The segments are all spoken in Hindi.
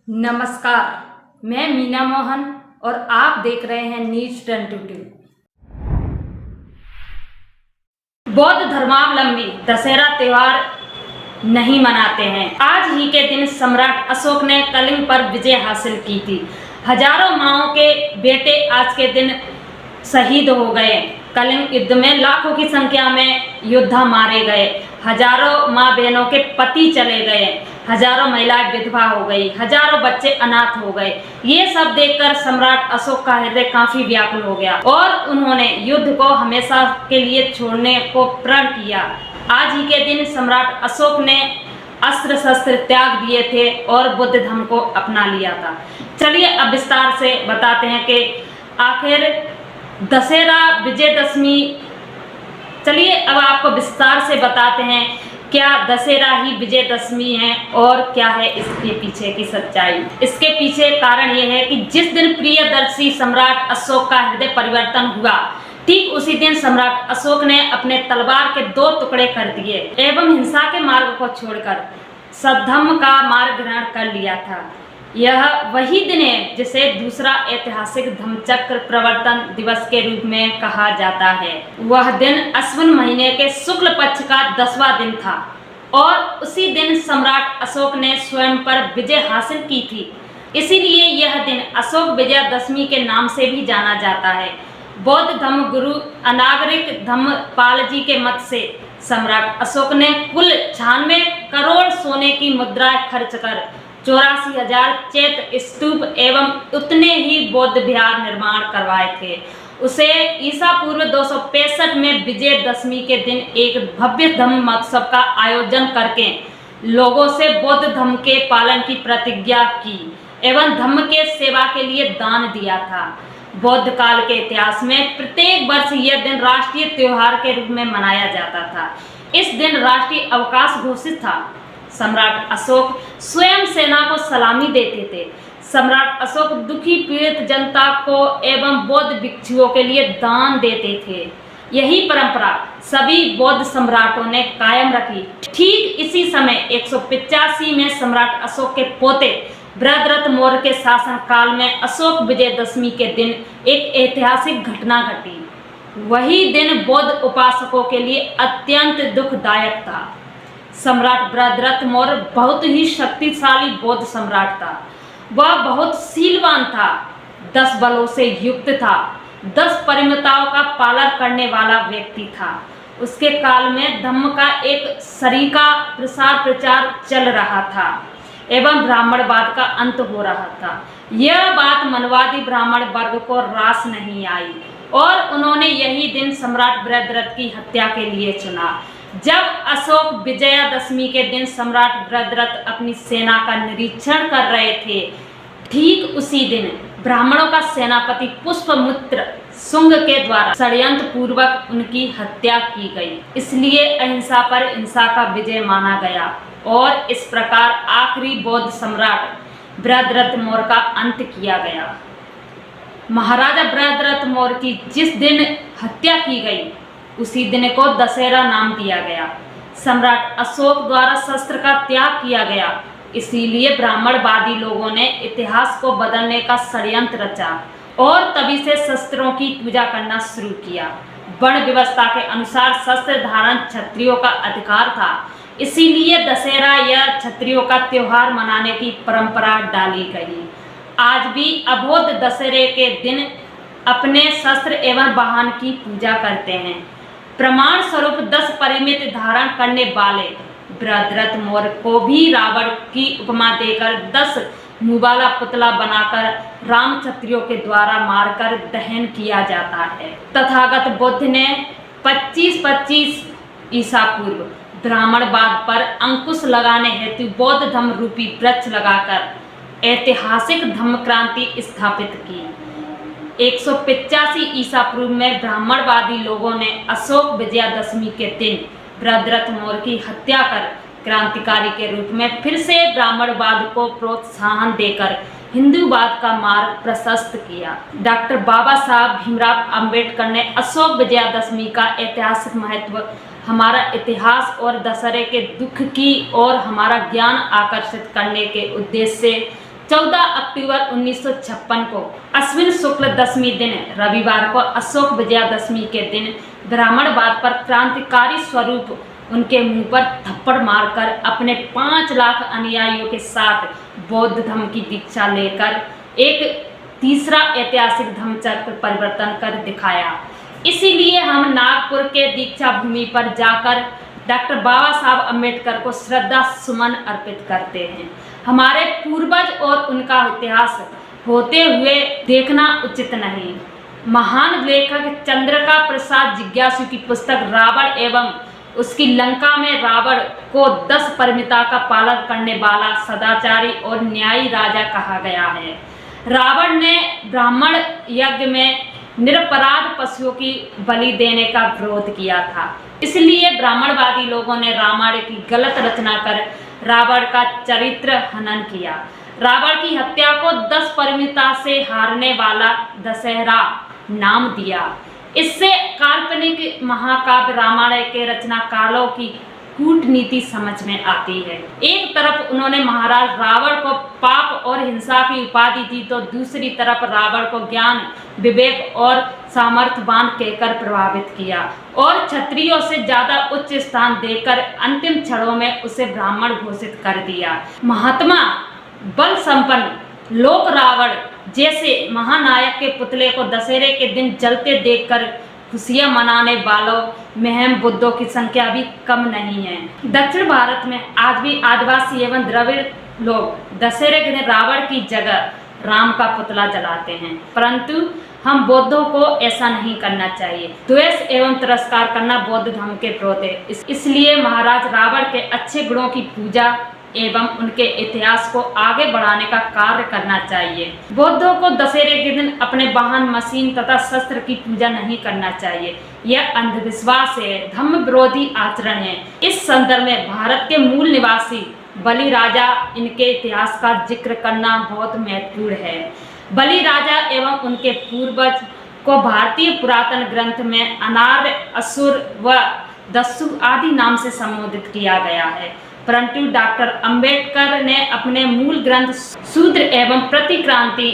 नमस्कार, मैं मीना मोहन और आप देख रहे हैं न्यूज 1022। बौद्ध धर्मावलंबी दशहरा त्योहार नहीं मनाते हैं। आज ही के दिन सम्राट अशोक ने कलिंग पर विजय हासिल की थी। हजारों माओं के बेटे आज के दिन शहीद हो गए। कलिंग युद्ध में लाखों की संख्या में योद्धा मारे गए। हजारों माँ बहनों के पति चले गए। हजारों महिलाएं विधवा हो गई। हजारों बच्चे अनाथ हो गए। ये सब देखकर सम्राट अशोक का हृदय काफी व्याकुल हो गया और उन्होंने युद्ध को हमेशा के लिए छोड़ने को प्रण किया। आज ही के दिन सम्राट अशोक ने अस्त्र शस्त्र त्याग दिए थे और बुद्ध धर्म को अपना लिया था। चलिए अब विस्तार से बताते हैं कि आखिर दशहरा विजयदशमी, चलिए अब आपको विस्तार से बताते हैं क्या दशहरा ही विजयदशमी है और क्या है इसके पीछे की सच्चाई। इसके पीछे कारण यह है कि जिस दिन प्रियदर्शी सम्राट अशोक का हृदय परिवर्तन हुआ, ठीक उसी दिन सम्राट अशोक ने अपने तलवार के 2 टुकड़े कर दिए एवं हिंसा के मार्ग को छोड़कर सद्धम्म का मार्ग ग्रहण कर लिया था। यह वही दिन है जिसे दूसरा ऐतिहासिक धम्मचक्र प्रवर्तन दिवस के रूप में कहा जाता है। वह दिन अश्विन महीने के शुक्ल पक्ष का 10वां दिन था और उसी दिन सम्राट अशोक ने स्वयं पर विजय हासिल की थी। इसीलिए यह दिन अशोक विजयदशमी के नाम से भी जाना जाता है। बौद्ध धर्म गुरु अनागरिक धम्मपाल जी के मत से सम्राट अशोक ने कुल 96 करोड़ सोने की मुद्राएं खर्च कर 84,000 चैत्य स्तूप एवं उतने ही बौद्ध विहार निर्माण करवाए थे। उसे ईसा पूर्व 265 में विजयदशमी के दिन एक भव्य धम्म महोत्सव का आयोजन करके लोगों से बौद्ध धर्म के पालन की प्रतिज्ञा की एवं धर्म के सेवा के लिए दान दिया था। बौद्ध काल के इतिहास में प्रत्येक वर्ष यह दिन राष्ट्रीय त्योहार के रूप में मनाया जाता था। इस दिन राष्ट्रीय अवकाश घोषित था। सम्राट अशोक स्वयं सेना को सलामी देते थे। सम्राट अशोक दुखी पीड़ित जनता को एवं बौद्ध भिक्षुओं के लिए दान देते थे। यही परंपरा सभी बौद्ध सम्राटों ने कायम रखी। ठीक इसी समय 185 में सम्राट अशोक के पोते बृहद्रथ मौर्य के शासन काल में अशोक विजयदशमी के दिन एक ऐतिहासिक घटना घटी। वही दिन बौद्ध उपासकों के लिए अत्यंत दुखदायक था। सम्राट बृहद्रथ मौर्य बहुत ही शक्तिशाली बौद्ध सम्राट था। वह बहुत शीलवान था, 10 बलों से युक्त था, 10 परिमिताओं का पालन करने वाला व्यक्ति था। उसके काल में धम्म का एक सरीका प्रसार प्रचार चल रहा था एवं ब्राह्मणवाद का अंत हो रहा था। यह बात मनवादी ब्राह्मण वर्ग को रास नहीं आई और उन्होंने यही दिन सम्राट बृहद्रथ की हत्या के लिए चुना। जब अशोक विजयादशमी के दिन सम्राट बृहद्रथ अपनी सेना का निरीक्षण कर रहे थे, ठीक उसी दिन ब्राह्मणों का सेनापति पुष्पमित्र शुंग के द्वारा षड्यंत्र पूर्वक उनकी हत्या की गई। इसलिए अहिंसा पर हिंसा का विजय माना गया और इस प्रकार आखिरी बौद्ध सम्राट बृहद्रथ मौर्य का अंत किया गया। महाराजा बृहद्रथ मौर्य की जिस दिन हत्या की गई, उसी दिन को दशहरा नाम दिया गया। सम्राट अशोक द्वारा शस्त्र का त्याग किया गया, इसीलिए ब्राह्मणवादी लोगों ने इतिहास को बदलने का षड्यंत्र रचा और तभी से शस्त्रों की पूजा करना शुरू किया। वर्ण व्यवस्था के अनुसार शस्त्र धारण क्षत्रियों का अधिकार था, इसीलिए दशहरा या क्षत्रियों का त्योहार मनाने की परंपरा डाली गई। आज भी अबोध दशहरे के दिन अपने शस्त्र एवं वाहन की पूजा करते हैं। प्रमाण स्वरूप 10 परिमित धारण करने वाले बृहद्रथ मौर्य को भी रावण की उपमा देकर 10 मुंह वाला पुतला बनाकर राम क्षत्रियों के द्वारा मारकर दहन किया जाता है। तथागत बुद्ध ने 2525 ईसा पूर्व ब्राह्मणवाद पर अंकुश लगाने हेतु बौद्ध धर्म रूपी वृक्ष लगाकर ऐतिहासिक धम्म क्रांति स्थापित की। 185 ईसा पूर्व में ब्राह्मणवादी लोगों ने अशोक विजयादशमी के दिन बृहद्रथ मौर्य की हत्या कर क्रांतिकारी के रूप में फिर से ब्राह्मणवाद को प्रोत्साहन देकर हिंदूवाद का मार्ग प्रशस्त किया। डॉक्टर बाबा साहब भीमराव अंबेडकर ने अशोक विजयादशमी का ऐतिहासिक महत्व हमारा इतिहास और दशहरे के दुख की और हमारा ज्ञान आकर्षित करने के उद्देश्य से 14 अक्टूबर 1956 को अश्विन शुक्ल दशमी दिन रविवार को अशोक विजयादशमी के दिन ब्राह्मणवाद पर क्रांतिकारी स्वरूप उनके मुंह पर थप्पड़ मारकर अपने 5 लाख अनुयायियों के साथ बौद्ध धर्म की दीक्षा लेकर एक तीसरा ऐतिहासिक धर्मचक्र परिवर्तन कर दिखाया। इसीलिए हम नागपुर के दीक्षा भूमि पर जाकर डॉक्टर बाबा साहब अम्बेडकर को श्रद्धा सुमन अर्पित करते हैं। हमारे पूर्वज और उनका इतिहास होते हुए देखना उचित नहीं। महान लेखक चंद्रिका प्रसाद जिज्ञासु की पुस्तक रावण एवं उसकी लंका में रावण को 10 परमिता का पालन करने वाला सदाचारी और न्यायी राजा कहा गया है। रावण ने ब्राह्मण यज्ञ में निरपराध पशुओं की बलि देने का विरोध किया था। इसलिए ब्राह्मणवादी लोगों ने रामायण की गलत रचना कर रावण का चरित्र हनन किया। रावण की हत्या को 10 परमिता से हारने वाला दशहरा नाम दिया। इससे काल्पनिक महाकाव्य रामायण के रचनाकारों की कूटनीति समझ में आती है। एक तरफ उन्होंने महाराज रावण को पाप और हिंसा की उपाधि दी तो दूसरी तरफ रावण को ज्ञान, विवेक और सामर्थ्यवान कहकर प्रभावित किया और क्षत्रियों से ज्यादा उच्च स्थान देकर अंतिम क्षणों में उसे ब्राह्मण घोषित कर दिया। महात्मा बल संपन्न लोक रावण जैसे महानायक के पुतले को दशहरे के दिन जलते देखकर खुशियां मनाने वालों में बुद्धों की संख्या भी कम नहीं है। दक्षिण भारत में आज भी आदिवासी एवं द्रविड़ लोग दशहरे के दिन रावण की जगह राम का पुतला जलाते हैं, परंतु हम बौद्धों को ऐसा नहीं करना चाहिए। द्वेष एवं तिरस्कार करना बौद्ध धर्म के विरोध है। इसलिए महाराज रावण के अच्छे गुणों की पूजा एवं उनके इतिहास को आगे बढ़ाने का कार्य करना चाहिए। बौद्धों को दशहरे के दिन अपने वाहन, मशीन तथा शस्त्र की पूजा नहीं करना चाहिए। यह अंधविश्वास है, धर्म विरोधी आचरण है। इस संदर्भ में भारत के मूल निवासी बलि राजा इनके इतिहास का जिक्र करना बहुत महत्वपूर्ण है। बलि राजा एवं उनके पूर्वज को भारतीय पुरातन ग्रंथ में अनार्य, असुर व दस्यु आदि नाम से संबोधित किया गया है, परंतु डॉक्टर अंबेडकर ने अपने मूल ग्रंथ शूद्र एवं प्रतिक्रांति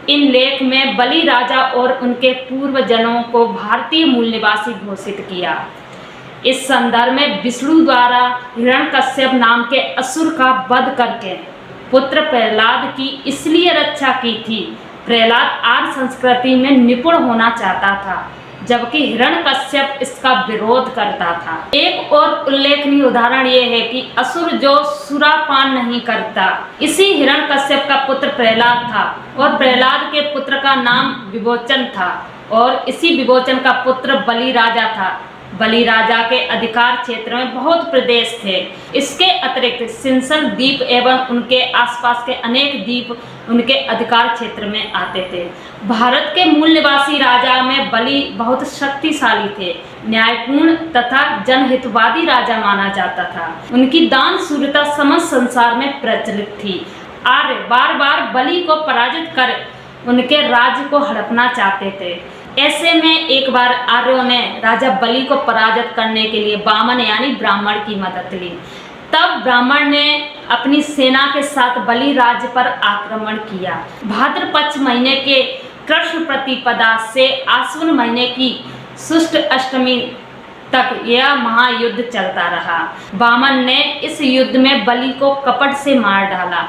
इन लेख में बलि राजा और उनके पूर्वजनों को भारतीय मूल निवासी घोषित किया। इस संदर्भ में विष्णु द्वारा हिरण्यकश्यप नाम के असुर का वध करके पुत्र प्रहलाद की इसलिए रक्षा की थी। प्रहलाद आर्य संस्कृति में निपुण होना चाहता था, जबकि हिरण्यकश्यप इसका विरोध करता था। एक और उल्लेखनीय उदाहरण ये है कि असुर जो सुरापान नहीं करता, इसी हिरण्यकश्यप का पुत्र प्रहलाद था और प्रहलाद के पुत्र का नाम विमोचन था और इसी विमोचन का पुत्र बलि राजा था। बलि राजा के अधिकार क्षेत्र में बहुत प्रदेश थे। इसके अतिरिक्त सिंसल द्वीप एवं उनके आसपास के अनेक द्वीप उनके अधिकार क्षेत्र में आते थे। भारत के मूल निवासी राजा में बलि बहुत शक्तिशाली थे, न्यायपूर्ण तथा जनहितवादी राजा माना जाता था। उनकी दान शूरता समस्त संसार में प्रचलित थी। आर्य बार बार बलि को पराजित कर उनके राज्य को हड़पना चाहते थे। ऐसे में एक बार आर्यों ने राजा बलि को पराजित करने के लिए वामन यानी ब्राह्मण की मदद ली। तब ब्राह्मण ने अपनी सेना के साथ बलि राज्य पर आक्रमण किया। भाद्र पक्ष महीने के कृष्ण प्रतिपदा से आश्विन महीने की शुक्ल अष्टमी तक यह महायुद्ध चलता रहा। वामन ने इस युद्ध में बलि को कपट से मार डाला।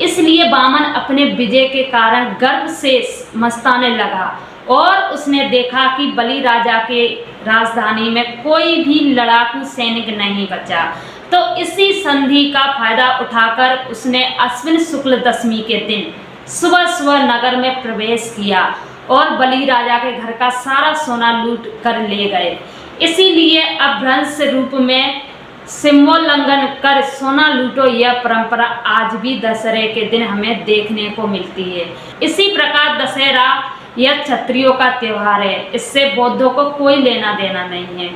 इसलिए वामन अपने विजय के कारण गर्व से मस्ताने लगा और उसने देखा कि बलि राजा के राजधानी में कोई भी लड़ाकू सैनिक नहीं बचा। तो इसी संधि का फायदा उठाकर उसने अश्विन शुक्ल दशमी के दिन सुबह सुबह नगर में प्रवेश किया और बलि राजा के घर का सारा सोना लूट कर ले गए। इसीलिए अभ्रंश रूप में सिमोल्लंघन कर सोना लूटो यह परंपरा आज भी दशहरे के दिन हमें देखने को मिलती है। इसी प्रकार दशहरा यह क्षत्रियों का त्योहार है। इससे बौद्धों को कोई लेना देना नहीं है,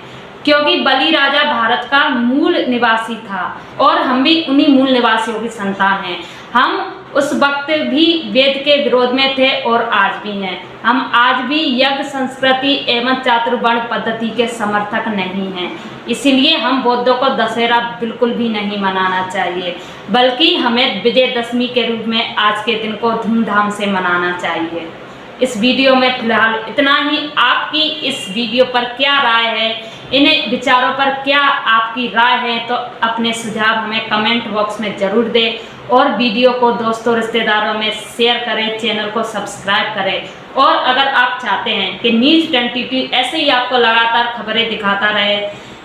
क्योंकि बलि राजा भारत का मूल निवासी था और हम भी उन्हीं मूल निवासियों की संतान हैं। हम उस वक्त भी वेद के विरोध में थे और आज भी हैं। हम आज भी यज्ञ संस्कृति एवं चातुर्वर्ण पद्धति के समर्थक नहीं हैं। इसीलिए हम बौद्धों को दशहरा बिल्कुल भी नहीं मनाना चाहिए, बल्कि हमें विजयदशमी के रूप में आज के दिन को धूमधाम से मनाना चाहिए। इस वीडियो में फिलहाल इतना ही। आपकी इस वीडियो पर क्या राय है, इन विचारों पर क्या आपकी राय है, तो अपने सुझाव हमें कमेंट बॉक्स में ज़रूर दें और वीडियो को दोस्तों रिश्तेदारों में शेयर करें, चैनल को सब्सक्राइब करें। और अगर आप चाहते हैं कि न्यूज़ 22 ऐसे ही आपको लगातार खबरें दिखाता रहे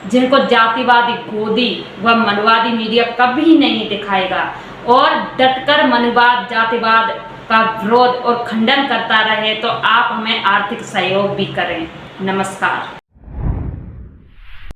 जिनको जातिवादी, गोदी व मनवादी मीडिया कभी नहीं दिखाएगा और डटकर मनवाद, जातिवाद का विरोध और खंडन करता रहे, तो आप हमें आर्थिक सहयोग भी करें। नमस्कार।